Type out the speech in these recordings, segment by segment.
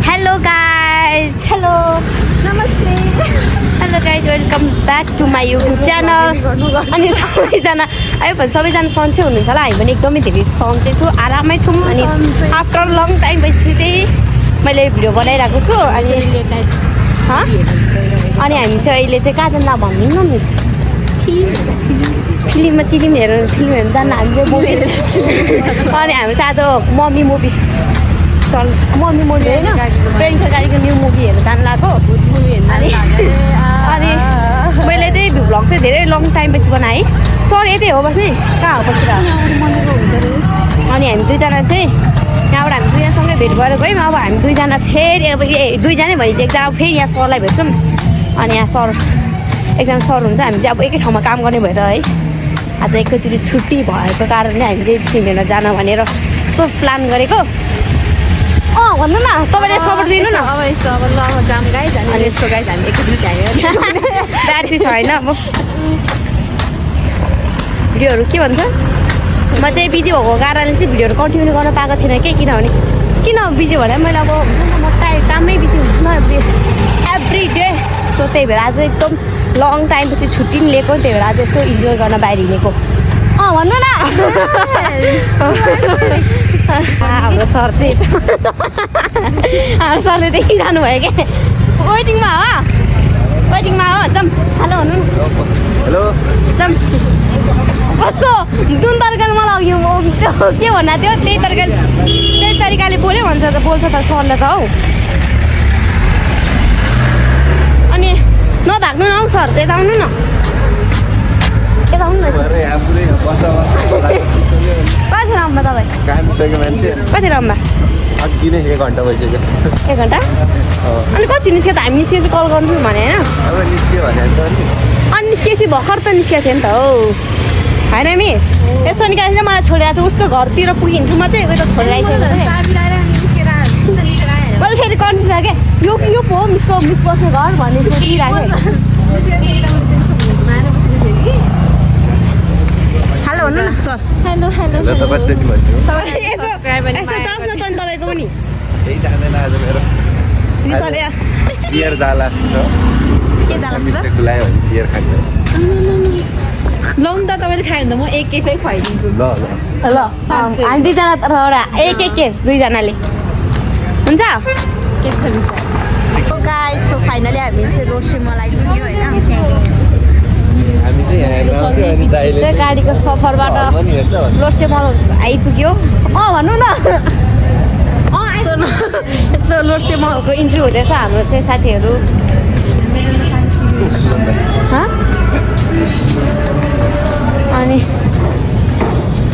Hello guys, hello, नमस्ते, hello guys, welcome back to my YouTube channel. अनि सबैजना सबैजना सन्चै हुनुहुन्छ होला, हामी पनि एकदमै धेरै सन्चै छु, आरामै छौँ। अनि आफ्टर लङ टाइम पछि चाहिँ मैले भिडियो बनाइरहेको छु। अनि अनि हामी चाहिँ अहिले चाहिँ कहाँ जाँदा भन्दिनँ न मिस, फिल्म हेर्नु जान्न हामी चाहिँ मुभी। अनि हामी चाहिँ आज मम्मी मुभी होइन, प्रियङ्का गाडीको न्यू मुभी हेर्नु जानु लाग्यो। अनि मैले चाहिँ भ्लग चाहिँ धेरै लङ टाइम पछि बनाएँ। सर यतै हो बस्ने, कहाँ हो बसेर। अनि हामी दुईजना चाहिँ यहाँबाट हामी दुईजनासँगै भेट गरेर गयौँ। अब हामी दुईजना फेरि अब दुईजनै भनेपछि एकजना फेरि यहाँ सरलाई भेट्छौँ। अनि यहाँ सर एकजना सर हुन्छ, हामी चाहिँ अब एकै ठाउँमा काम गर्ने भएर है आज एकैचोटि छुट्टी भएको कारणले हामी चाहिँ फिल्म हेर्न जान भनेर सो प्लान गरेको। भन्नु न, तपाईँले सपोर्ट दिनु न। अब यस्तो अब ल जाम गाइज अनि यस्तो गाइज हामी एकैचोटि हाल्यो। ब्याट्री छ होइन। अब भिडियोहरू के भन्छ, म चाहिँ बिजी भएको कारणले चाहिँ भिडियोहरू कन्टिन्यू गर्न पाएको थिएन कि, किनभने किन बिजी भने मैले अब म काममै बिजी हुन्छु न एभ्री डे। सो त्यही भएर आज एकदम लङ टाइम पछि छुट्टी पनि लिएको, त्यही भएर आज यसो इन्जोय गर्न बाहिर हिँडेको। भन्नु न। हाम्रो सर चाहिँ हाम्रो सरले देखिरहनु भयो क्या, वेटिङमा हो जाउँ। हेलो भन्नु न। हेलो जाउँ। कस्तो जुन तरिकाले मलाई यो के भन्नु थियो त्यही तरिकाले बोल्यो भन्छ त, बोल्छ त सरले त हौ। अनि नभाग्नु न हौ सर, यता आउनु न, यता आउनु न। कति राममा तपाईँ कति राममा? अघि नै 1 घन्टा भइसक्यो। 1 घन्टा? अनि कति निस्क्यो त? हामी निस्केपछि कल गर्नु भने होइन? निस्क्यो भने अनि निस्केपछि भर्खर त निस्केको थियो नि त हौ, होइन मिस? यसो निकालेर चाहिँ मलाई छोडेर चाहिँ उसको घरतिर पुगिन्छु म चाहिँ, उयो त छोडेर आइसकेको थिएँ। मैले फेरि कन्फ्युज लाग्यो क्या, यो पो मिस बस्ने घर भन्ने सोचिरहेको। हेलो भन्नु न सर। हेलो तपाईँको पनि केही जाँदैन आज मेरो। बियर जाला छ, के जाला मिस्टर खुलायो भने बियर खान्छ। लङ त तपाईँले खायो भने त म एक केसै खुवाइदिन्छु। ल हामी दुईजना तर एक केस दुईजनाले हुन्छ। के छ विचार? गाइस सो फाइनली हामी चाहिँ रोसी मलाई लियो होइन। हामी चाहिँ यहाँ हेर्न आउँथ्यो अनि दाइले चाहिँ गाडीको सफरबाट लोर्से मल आइपुग्यो। भन्नु न। सो लोर्से मलको इन्ट्री हुँदैछ हाम्रो चाहिँ साथीहरू। अनि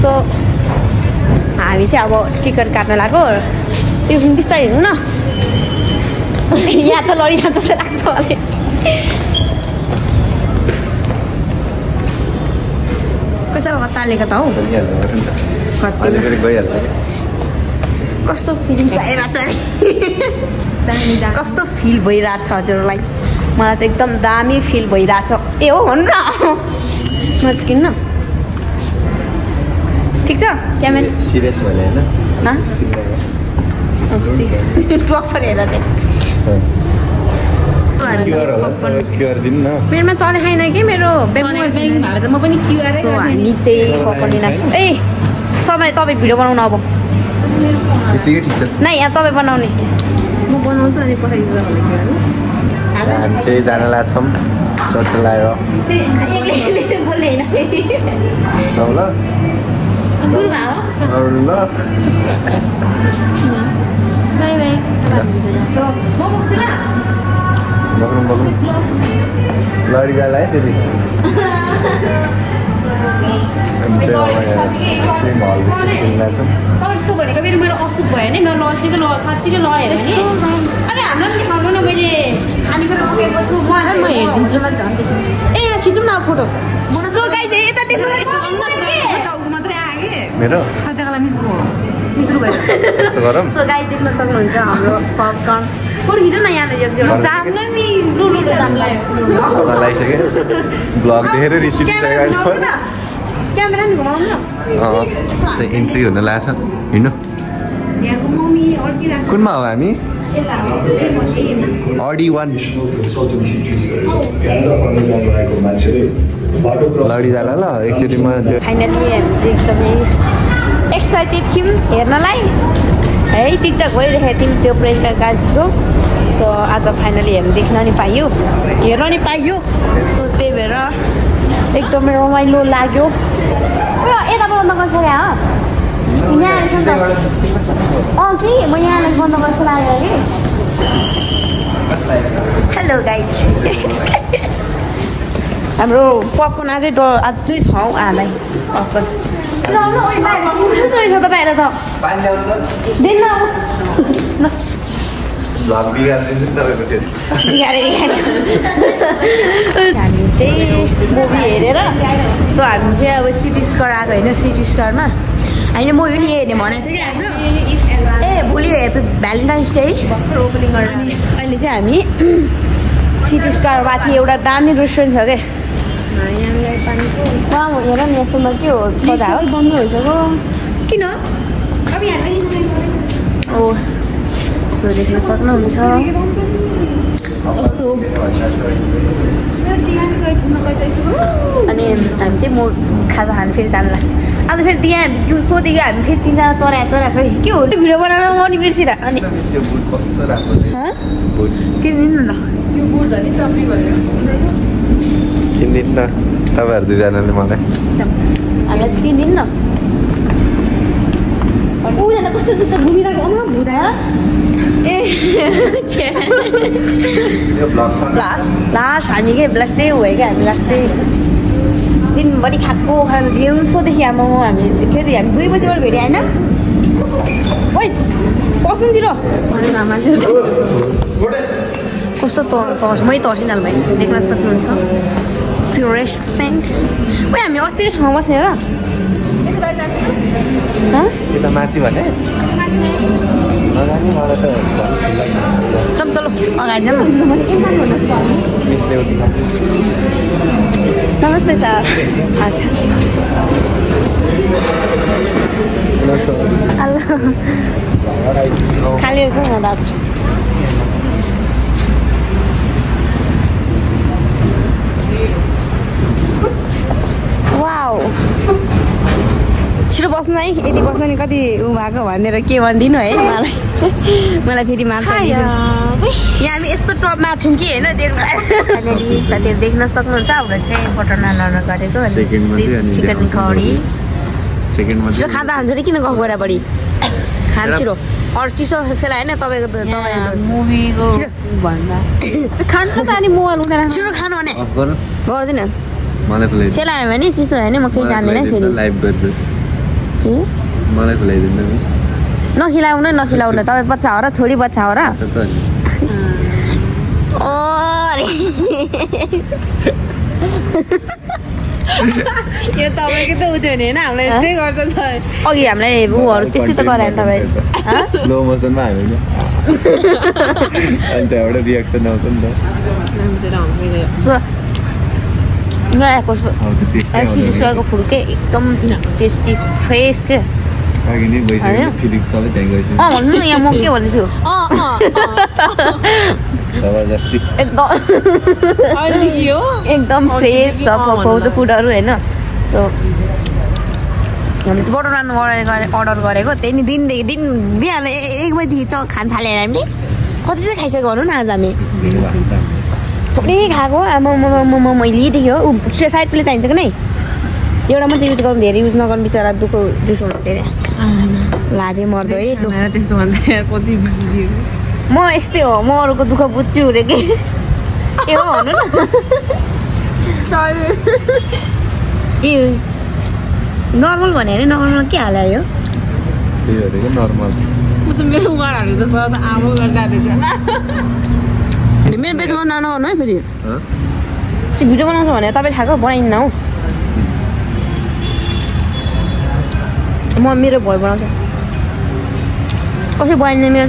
सो हामी चाहिँ अब टिकट काट्न लाग्यो। त्यो बिस्तारै हिँड्नु न, यहाँ त लडिजान्छ जस्तो लाग्छ मलाई। कसैलाई हतालेको त हौ, गइहाल्छ। कस्तो फिलिङ्स आइरहेछ, कस्तो फिल भइरहेछ हजुरलाई? मलाई त एकदम दामी फिल भइरहेछ। ए हो भन्नु न, नस्किनु न। ठिक छ क्यामेरा सिरियस भने होइन प्रपर हेर चाहिँ मेरोमा चले खाइन कि मेरो म पनि क्युआर सो हामी चाहिँ पकाउने लाग्यो। ए तपाईँ भिडियो बनाउनु अब नै, यहाँ तपाईँ बनाउने, म बनाउँछु अनि पठाइदिनु। हामी चाहिँ जान लाग्छौँ चट्टो लगाएर। बोल्ने होइन जाउँ ल सुरु भयो ल। By by. म बोक्छु ल। बग्नु लडी गएला है त्यति। हामी चाहिँ अब यहाँ फिल्म हलको फिल्म लाग्छौँ। तपाईँ जस्तो भनेको मेरो अफुट भयो नि, मेरो साँच्चीकै लडेर नि। अनि हाम्रो पनि देखाउनु न, मैले खानेकुरा बोकेको छु। म हेरिदिन्छु ल झन् देखिन्छ। ए यहाँ खिचौँ न फोटो। मलाई सो गाइस यता देख्नु यस्तो गर्नु न, टाउको मात्रै आयो कि मेरो सत्यकला मिसको इत्रु भयो। यस्तो गरौँ। सो गाइस देख्न सक्नुहुन्छ हाम्रो पपकर्न। फोटो खिचौँ न यहाँ जाम नि लुलु जामलाई चल्न लागिसक्यो। ब्लग देखेर रिस उठिसक्यो। क्यामेरा नि घुमाउनु न। चाहिँ इन्ट्री हुन लाग्छ, हिँड्नु। यहाँको मम्मी अड्किरहेको। कुनमा हो हामी? Audi 1 लडी जाला ल एकचोटि म फाइनली हामी चाहिँ एकदमै एक्साइटेड थियौँ हेर्नलाई है टिकटक भइरहेको थियौँ त्यो प्रेसर गाडीको सो आज फाइनली हामी देख्न नि पाइयो हेर्न नि पाइयो सो त्यही भएर एकदमै रमाइलो लाग्यो यता बन्द गर्छ क्या यहाँ आएछ नि त कि म यहाँ बन्द गर्छु लाग्यो कि हेलो गाइज हाम्रो पपकर्न अझै अझै छ आलाई पपकर्न छ त बाहिर त दिन हामी चाहिँ मुभी हेरेर सो हामी चाहिँ अब सिटी स्क्वायर आएको होइन सिटी स्क्वायरमा हामीले मुभी पनि हेर्ने भनेको थियो कि आज ए भोलि भ्यालेन्टाइन्स डे ओपनिङ गरेर अनि अहिले चाहिँ हामी सिटी स्क्वायर माथि एउटा दामी रेस्टुरेन्ट छ क्या हेर नि यस्तोमा के हो सजा हो बन्द भइसक्यो किन ओ सो देख्न सक्नुहुन्छ कस्तो अनि हामी चाहिँ म खाजा खानु फेरि जान्ला आज फेरि त्यहाँ सोधेको हामी फेरि तिनजना चराएको छ के हो भिडियो बनाएर आउने बिर्सिएर अनि किनिदिनु न किनिदिनु न तपाईँहरू दुईजनाले मलाई हामीलाई चाहिँ किनिदिनु न ऊजना कस्तो जुत्ता घुमिरहेको हुँदा ए लास्ट हामी के लास्टै भयो क्या हामी लास्टै दिनभरि खाएको दिउँसोदेखि अब हामी के अरे हामी 2 बजीबाट भेट्यो होइन ओइ पसन्तिर कस्तो तर्छ मै तर्सिनँ भाइ देख्न सक्नुहुन्छ रेस्टुरेन्ट ओइ हामी अस्तिको ठाउँमा बस्ने र माथि भने चल चलो अगाडि जाऊँ नमस्ते सर अच्छा हेलो खाली छ न दाजु वाउ छिटो बस्नु है यति बस्नु नि कति उ भएको भनेर के भनिदिनु है मलाई फेरि मान्छ यहाँ हामी यस्तो टपमा छौँ कि होइन साथीहरू देख्न सक्नुहुन्छ हाम्रो चाहिँ बटर नान अर्डर गरेको चिकन करी छिटो खाँदा खान्छ कि किन गफ गरे बढी खानु छिटो अरू चिसो सेला होइन तपाईँको मुभीको भन्दा खानु त अनि मोबाइल हुँदैन छिटो खानु भने गर्दैन सेलायो भने चिसो होइन म केही जान्दैन फेरि मलाई खुलाइदिनु मिस नखिलाउनु नखिलाउनु तपाईँ बच्चा हो र थोरै बच्चा हो र यो तपाईँको त उठ्यो नि होइन हामीलाई यस्तै गर्छ अघि हामीलाई ऊहरू त्यस्तै त गरायो नि तपाईँ स्लो मोसनमा हामी अनि त्यहाँबाट रियाक्सन आउँछ नि त नआएको सिटीस्क्वायरको फुड के एकदम टेस्टी फ्रेस के भन्नु यहाँ म के भन्दैछु एकदम फ्रेस छ पाउँछ फुडहरू होइन सो हामीले चाहिँ बटर नान अर्डर गरेको त्यही नि दिन बिहान 1 बजीदेखि खान थालेर हामीले कति चाहिँ खाइसक्यो भनौँ न आज हामी थोरै खाएको आमा मैले देख्यो साइड प्लेट चाहिन्छ कि नै एउटा मात्रै युज गर्नु धेरै युज नगर्नु बिचरा दुःख हुन्छ धेरै लाजै मर्दो है त्यस्तो भन्छ कति म यस्तै हो म अरूको दुःख बुझ्छु अरे के हो भन्नु न ए नर्मल भने होइन नर्मल के हाल्यो नर्मल म त मेरो उहाँहरू त सर त आमा गरिरहेको मेरो बेचमा नगर्नु है फेरि त्यो भिडियो बनाउँछ भने तपाईँ खाएको बनाइन्न हौ म मेरो भोइ बनाउँछ कसरी बनाइदिने मेरो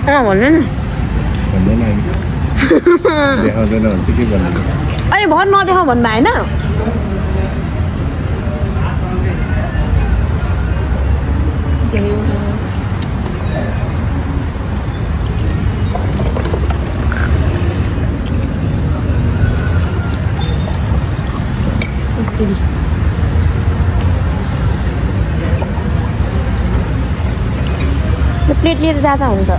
त भन्दैन अनि भर नदेखाऊ भन्नु होइन प्लेट लिएर जाँदा हुन्छ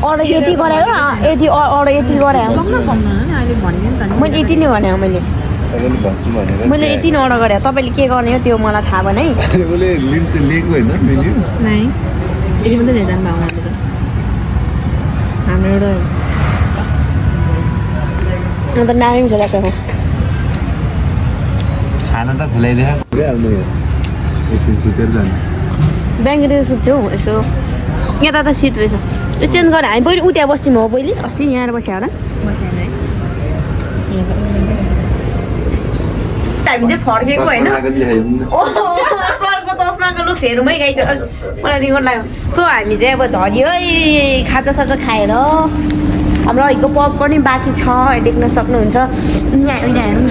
अर्डर यति गरायो यति अर्डर यति गरायो मैले यति नै भने मैले यति नै अर्डर गरेँ तपाईँले के गर्ने हो त्यो मलाई थाहा भएन है हाम्रो एउटा अन्त नानी झोलाको खाना त खुलाइदियो ब्याङ्कतिर सुत्छौ यसो यता त सिट रहेछ यो चेन्ज गरेर हामी पहिले उता बस्थ्यौँ हो पहिले अस्ति यहाँ बस्यो होला हामी चाहिँ फर्केको होइन सरको चस्माको लुक्स हेरौँ है गाई मलाई रिङ्गट लाग्यो सो हामी चाहिँ अब झऱ्यो है खाजासाजा खाएर हाम्रो अहिलेको पप पनि बाँकी छ देख्न सक्नुहुन्छ यहाँ हेरौँ न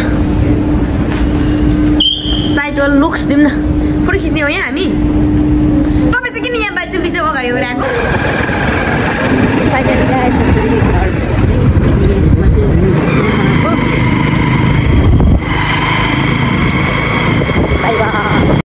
साइडवाल लुक्स दिउँ न फोटो खिच्ने हो यहाँ हामी तपाईँ चाहिँ किन यहाँ बाइक बिच अगाडि गएर आएको साइड